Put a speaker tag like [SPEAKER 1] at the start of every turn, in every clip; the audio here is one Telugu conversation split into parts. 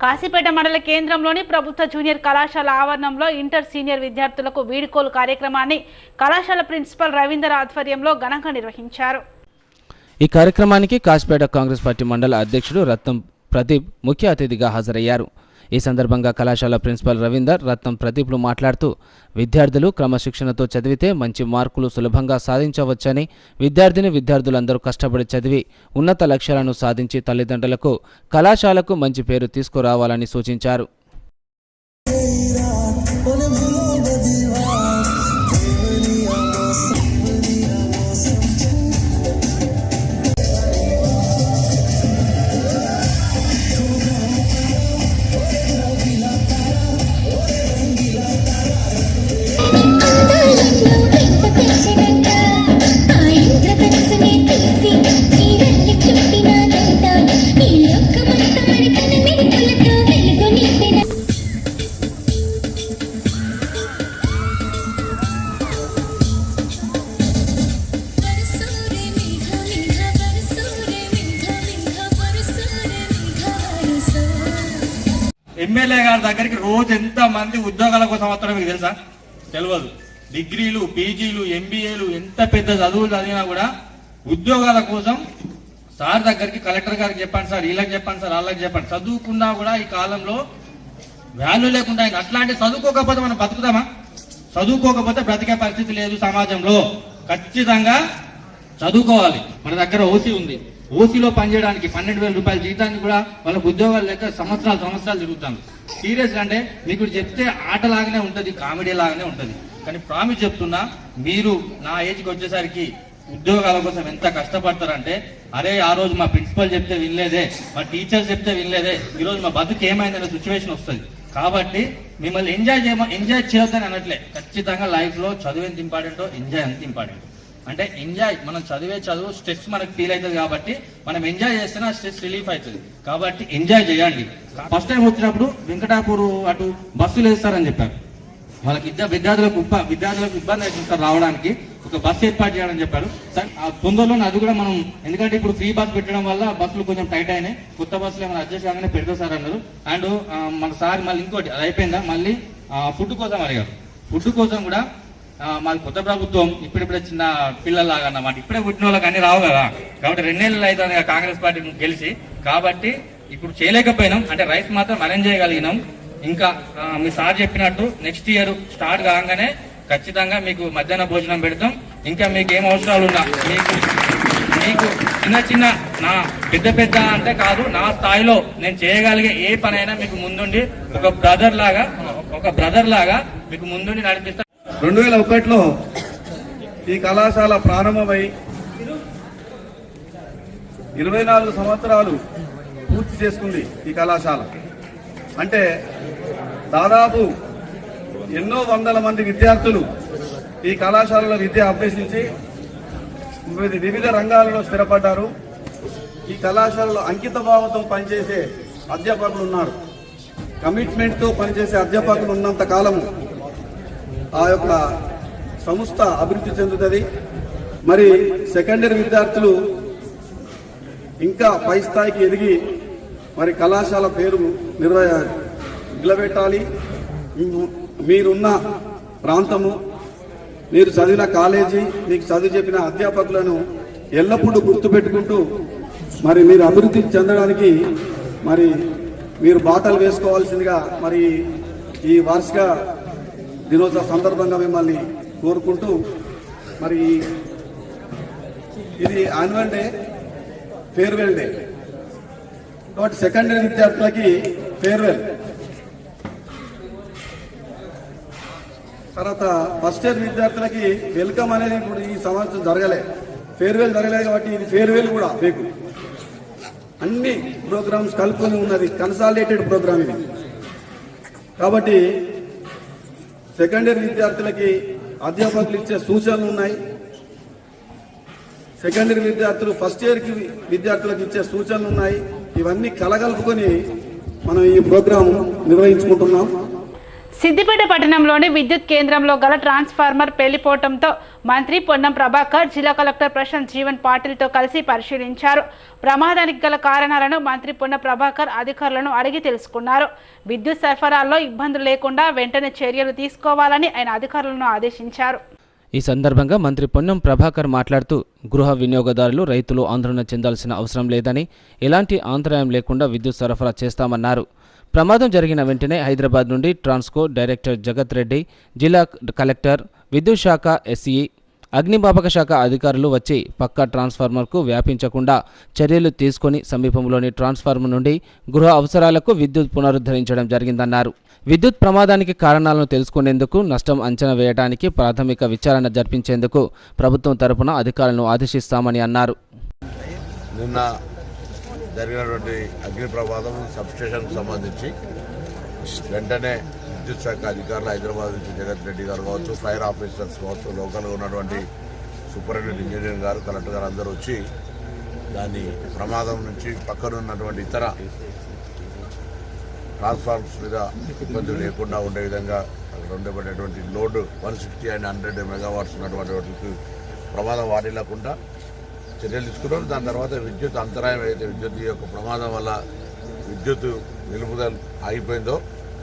[SPEAKER 1] కాశీపేట మండల కేంద్రంలోని ప్రభుత్వ జూనియర్ కళాశాల ఆవరణంలో ఇంటర్ సీనియర్ విద్యార్థులకు వీడ్కోలు కార్యక్రమాన్ని కళాశాల ప్రిన్సిపల్ రవీందర్ ఆధ్వర్యంలో ఘనంగా నిర్వహించారు.
[SPEAKER 2] ఈ కార్యక్రమానికి కాశీపేట కాంగ్రెస్ పార్టీ మండల అధ్యక్షుడు రత్నం ప్రదీప్ ముఖ్య అతిథిగా హాజరయ్యారు. ఈ సందర్భంగా కళాశాల ప్రిన్సిపల్ రవీందర్, రత్నం ప్రదీప్లు మాట్లాడుతూ విద్యార్థులు క్రమశిక్షణతో చదివితే మంచి మార్కులు సులభంగా సాధించవచ్చని, విద్యార్థులందరూ కష్టపడి చదివి ఉన్నత లక్ష్యాలను సాధించి తల్లిదండ్రులకు కళాశాలకు మంచి పేరు తీసుకురావాలని సూచించారు.
[SPEAKER 3] ఎమ్మెల్యే గారి దగ్గరికి రోజు ఎంత మంది ఉద్యోగాల కోసం వస్తారో మీకు తెలుసా? తెలియదు. డిగ్రీలు, పీజీలు, ఎంబీఏలు, ఎంత పెద్ద చదువులు చదివినా కూడా ఉద్యోగాల కోసం సార్ దగ్గరికి, కలెక్టర్ గారికి చెప్పండి సార్, వీళ్ళకి చెప్పండి సార్, వాళ్ళకి చెప్పండి. చదువుకున్నా కూడా ఈ కాలంలో వాల్యూ లేకుండా అట్లాంటి చదువుకోకపోతే మనం బతుకుతామా? చదువుకోకపోతే బ్రతికే పరిస్థితి లేదు సమాజంలో. ఖచ్చితంగా చదువుకోవాలి. మన దగ్గర ఓసీ ఉంది. ఓసీలో పనిచేయడానికి 12,000 రూపాయల జీతానికి కూడా వాళ్ళకు ఉద్యోగాలు లేక సంవత్సరాలు తిరుగుతాను. సీరియస్ అంటే మీకు చెప్తే ఆటలాగానే ఉంటుంది, కామెడీ లాగానే ఉంటుంది. కానీ ప్రామిస్ చెప్తున్నా, మీరు నా ఏజ్కి వచ్చేసరికి ఉద్యోగాల కోసం ఎంత కష్టపడతారంటే, అరే ఆ రోజు మా ప్రిన్సిపల్ చెప్తే వినలేదే, మా టీచర్స్ చెప్తే వినలేదే, ఈరోజు మా బతుకు ఏమైందనే సిచ్యువేషన్ వస్తుంది. కాబట్టి మిమ్మల్ని ఎంజాయ్ చేయొద్దని అనట్లే. ఖచ్చితంగా లైఫ్ లో చదువు ఎంత ఇంపార్టెంటో ఎంజాయ్ అంత ఇంపార్టెంట్. అంటే ఎంజాయ్, మనం చదివే చదువు స్ట్రెస్ మనకు ఫీల్ అవుతుంది కాబట్టి మనం ఎంజాయ్ చేస్తేనే ఆ స్ట్రెస్ రిలీఫ్ అవుతుంది. కాబట్టి ఎంజాయ్ చేయండి. ఫస్ట్ టైం వచ్చినప్పుడు వెంకటాపూర్ అటు బస్సులు వేస్తారని చెప్పారు. వాళ్ళకి విద్యార్థులకు ఇబ్బంది అవుతుంది రావడానికి, ఒక బస్సు ఏర్పాటు చేయాలని చెప్పారు. ఆ తొందరలో అది కూడా మనం, ఎందుకంటే ఇప్పుడు ఫ్రీ బస్ పెట్టడం వల్ల బస్సులు కొంచెం టైట్ అయినాయి, కొత్త బస్సులు ఏమైనా అడ్జస్ట్ కాగానే పెడతా సార్ అన్నారు. అండ్ మన సార్ మళ్ళీ ఇంకోటి అది అయిపోయిందా, మళ్ళీ ఫుడ్ కోసం అడిగారు. ఫుడ్ కోసం కూడా మాది కొత్త ప్రభుత్వం, ఇప్పుడిప్పుడే చిన్న పిల్లలాగా అన్నమాట, ఇప్పుడే పుట్టిన వాళ్ళకి అన్ని రావు కదా. కాబట్టి 2 నెలలు అవుతుంది కాంగ్రెస్ పార్టీ గెలిచి. కాబట్టి ఇప్పుడు చేయలేకపోయినాం, అంటే రైస్ మాత్రం అరేంజ్ చేయగలిగినాం. ఇంకా మీ సార్ చెప్పినట్టు నెక్స్ట్ ఇయర్ స్టార్ట్ కాగానే ఖచ్చితంగా మీకు మధ్యాహ్న భోజనం పెడతాం. ఇంకా మీకు ఏం అవసరాలు ఉన్నా, మీకు చిన్న నా పెద్ద అంటే కాదు, నా స్థాయిలో నేను చేయగలిగే ఏ పనైనా మీకు ముందుండి ఒక బ్రదర్ లాగా మీకు ముందుండి నడిపిస్తాను.
[SPEAKER 4] 2001లో ఈ కళాశాల ప్రారంభమై 24 సంవత్సరాలు పూర్తి చేసుకుంది ఈ కళాశాల. అంటే దాదాపు ఎన్నో వందల మంది విద్యార్థులు ఈ కళాశాలలో విద్య అభ్యసించి వివిధ రంగాలలో స్థిరపడ్డారు. ఈ కళాశాలలో అంకిత భావంతో పనిచేసే అధ్యాపకులు ఉన్నారు. కమిట్మెంట్తో పనిచేసే అధ్యాపకులు ఉన్నంత కాలము ఆ యొక్క సంస్థ అభివృద్ధి చెందుతుంది. మరి సెకండరీ విద్యార్థులు ఇంకా పై స్థాయికి ఎదిగి మరి కళాశాల పేరు నిలబెట్టాలి. మీరున్న ప్రాంతము, మీరు చదివిన కాలేజీ, మీకు చదువు చెప్పిన అధ్యాపకులను ఎల్లప్పుడూ గుర్తుపెట్టుకుంటూ మరి మీరు అభివృద్ధి చెందడానికి మరి మీరు బాటలు వేసుకోవాల్సిందిగా మరి ఈ వార్షిక దినోత్సవ సందర్భంగా మిమ్మల్ని కోరుకుంటూ, మరి ఇది యాన్యువల్ డే, ఫేర్వెల్ డే. కాబట్టి సెకండరీ విద్యార్థులకి ఫేర్వెల్, తర్వాత ఫస్ట్ ఇయర్ విద్యార్థులకి వెల్కమ్ అనేది ఇప్పుడు ఈ సంవత్సరం జరగలే, ఫేర్వెల్ జరగలేదు. కాబట్టి ఇది ఫేర్వెల్ కూడా మీకు అన్ని ప్రోగ్రామ్స్ కలుపుకొని ఉన్నది, కన్సాలిడేటెడ్ ప్రోగ్రామ్ ఇది. కాబట్టి సెకండరీ విద్యార్థులకి అధ్యాపకులు ఇచ్చే సూచనలు ఉన్నాయి. సెకండరీ విద్యార్థులు ఫస్ట్ ఇయర్కి విద్యార్థులకు ఇచ్చే సూచనలు ఉన్నాయి. ఇవన్నీ కలగలుపుకొని మనం ఈ ప్రోగ్రాం నిర్వహించుకుంటున్నాం.
[SPEAKER 1] సిద్దిపేట పట్టణంలోని విద్యుత్ కేంద్రంలో గల ట్రాన్స్ఫార్మర్ పేలిపోవడంతో మంత్రి పొన్నం ప్రభాకర్ జిల్లా కలెక్టర్ ప్రశాంత్ జీవన్ పాటిల్తో కలిసి పరిశీలించారు. ప్రమాదానికి గల కారణాలను మంత్రి పొన్నం ప్రభాకర్ అధికారులను అడిగి తెలుసుకున్నారు. విద్యుత్ సరఫరాలో ఇబ్బందులు లేకుండా వెంటనే చర్యలు తీసుకోవాలని ఆయన అధికారులను ఆదేశించారు.
[SPEAKER 2] ఈ సందర్భంగా మంత్రి పొన్నం ప్రభాకర్ మాట్లాడుతూ గృహ వినియోగదారులు రైతులు ఆందోళన చెందాల్సిన అవసరం లేదని, ఎలాంటి అంతరాయం లేకుండా విద్యుత్ సరఫరా చేస్తామన్నారు. ప్రమాదం జరిగిన వెంటనే హైదరాబాద్ నుండి ట్రాన్స్కో డైరెక్టర్ జగత్ రెడ్డి, జిల్లా కలెక్టర్, విద్యుత్ శాఖ ఎస్ఈ, అగ్నిమాపక శాఖ అధికారులు వచ్చి పక్కా ట్రాన్స్ఫార్మర్కు వ్యాపించకుండా చర్యలు తీసుకొని సమీపంలోని ట్రాన్స్ఫార్మర్ నుండి గృహ అవసరాలకు విద్యుత్ పునరుద్ధరించడం జరిగిందన్నారు. విద్యుత్ ప్రమాదానికి కారణాలను తెలుసుకునేందుకు, నష్టం అంచనా వేయడానికి ప్రాథమిక విచారణ జరిపించేందుకు ప్రభుత్వం తరపున అధికారులను ఆదేశిస్తామని అన్నారు.
[SPEAKER 5] నిన్న జరిగినటువంటి అగ్ని ప్రమాదం సబ్స్టేషన్కు సంబంధించి వెంటనే విద్యుత్ శాఖ అధికారులు హైదరాబాద్ నుంచి జగత్ రెడ్డి గారు కావచ్చు, ఫైర్ ఆఫీసర్స్ కావచ్చు, లోకల్గా ఉన్నటువంటి సూపరింటెండెంట్ ఇంజనీర్ గారు, కలెక్టర్ గారు అందరూ వచ్చి దాని ప్రమాదం నుంచి పక్కన ఉన్నటువంటి ఇతర ట్రాన్స్ఫార్మర్స్ మీద ఇబ్బంది లేకుండా ఉండే విధంగా అక్కడ ఉండబడేటువంటి లోడ్ 160 and 100 మెగావాట్స్ ఉన్నటువంటి వాటికి ప్రమాదం వాటిల్లకుండా చర్యలు తీసుకున్నాం. దాని తర్వాత విద్యుత్ అంతరాయం అయితే విద్యుత్ యొక్క ప్రమాదం వల్ల విద్యుత్ నిలుపుదల ఆగిపోయిందో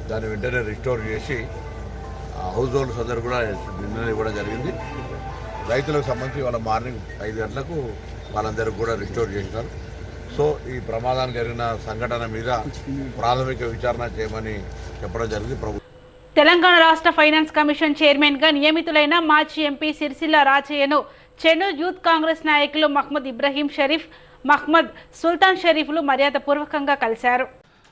[SPEAKER 5] దాన్ని వెంటనే రిస్టోర్ చేసి హౌస్ హోల్డ్స్ అందరూ కూడా నిన్న ఇవ్వడం జరిగింది. రైతులకు సంబంధించి వాళ్ళ మార్నింగ్ 5 గంటలకు వాళ్ళందరికీ కూడా రిస్టోర్ చేసినారు. సో ఈ ప్రమాదం జరిగిన సంఘటన మీద ప్రాథమిక విచారణ చేయమని చెప్పడం జరిగింది.
[SPEAKER 1] తెలంగాణ రాష్ట్ర ఫైనాన్స్ కమిషన్ చైర్మన్గా నియమితులైన మాజీ ఎంపీ సిరిసిల్ల రాజయ్యను చెన్నూరు యూత్ కాంగ్రెస్ నాయకులు మహ్మద్ ఇబ్రహీం షరీఫ్, మహ్మద్ సుల్తాన్ షరీఫ్లు మర్యాదపూర్వకంగా కలిశారు.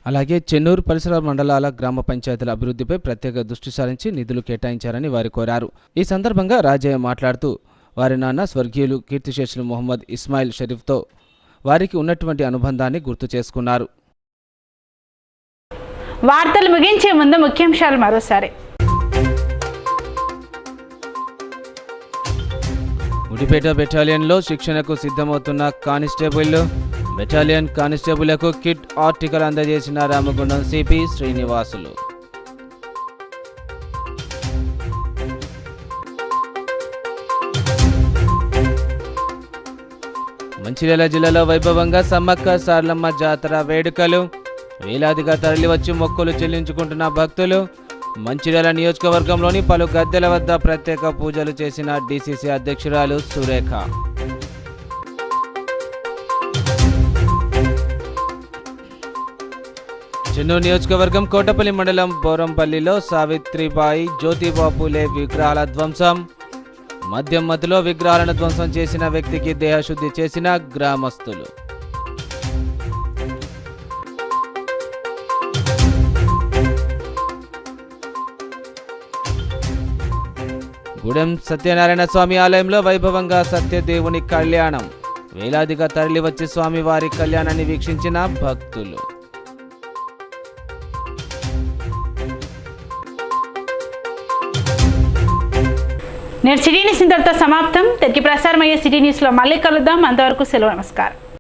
[SPEAKER 2] అలాగే చెన్నూరు పరిసర మండలాల గ్రామ పంచాయతీల అభివృద్ధిపై ప్రత్యేక దృష్టి సారించి నిధులు కేటాయించారని వారు కోరారు. ఈ సందర్భంగా రాజయ్య మాట్లాడుతూ వారి నాన్న స్వర్గీయులు కీర్తిశేషులు మొహమ్మద్ ఇస్మాయిల్ షరీఫ్తో వారికి ఉన్నటువంటి అనుబంధాన్ని గుర్తు చేసుకున్నారు.
[SPEAKER 1] వార్తలు ముగించే ముందు ముఖ్యాంశాలు మరోసారి.
[SPEAKER 2] గుడిపేట బెటాలియన్లో శిక్షణకు సిద్ధమవుతున్న కానిస్టేబుల్, బెటాలియన్ కానిస్టేబుళ్లకు కిట్ ఆర్టికల్ అందజేసిన రామగుండం సిపి శ్రీనివాసులు. మంచిర్యాల జిల్లాలో వైభవంగా సమ్మక్క సారలమ్మ జాతర వేడుకలు, వేలాదిగా తరలివచ్చి మొక్కులు చెల్లించుకుంటున్న భక్తులు. మంచిర్యాల నియోజకవర్గంలోని పలు గద్దెల వద్ద ప్రత్యేక పూజలు చేసిన డిసిసి అధ్యక్షురాలు సురేఖ. చెన్నూరు నియోజకవర్గం కోటపల్లి మండలం బోరంపల్లిలో సావిత్రిబాయి, జ్యోతిబాపులే విగ్రహాల ధ్వంసం. మద్యం మత్తులో విగ్రహాలను ధ్వంసం చేసిన వ్యక్తికి దేహశుద్ధి చేసిన గ్రామస్తులు. గూడెం సత్యనారాయణ స్వామి ఆలయంలో వైభవంగా సత్యదేవుని కళ్యాణం. వేలాదిగా తరలివచ్చి స్వామివారి కళ్యాణాన్ని వీక్షించిన భక్తులు.
[SPEAKER 1] నేటి సిటీ న్యూస్ ఇంతటితో సమాప్తం. తిరిగి ప్రసారమయ్యే సిటీ న్యూస్లో మళ్ళీ కలుద్దాం. అంతవరకు సెలవు, నమస్కారం.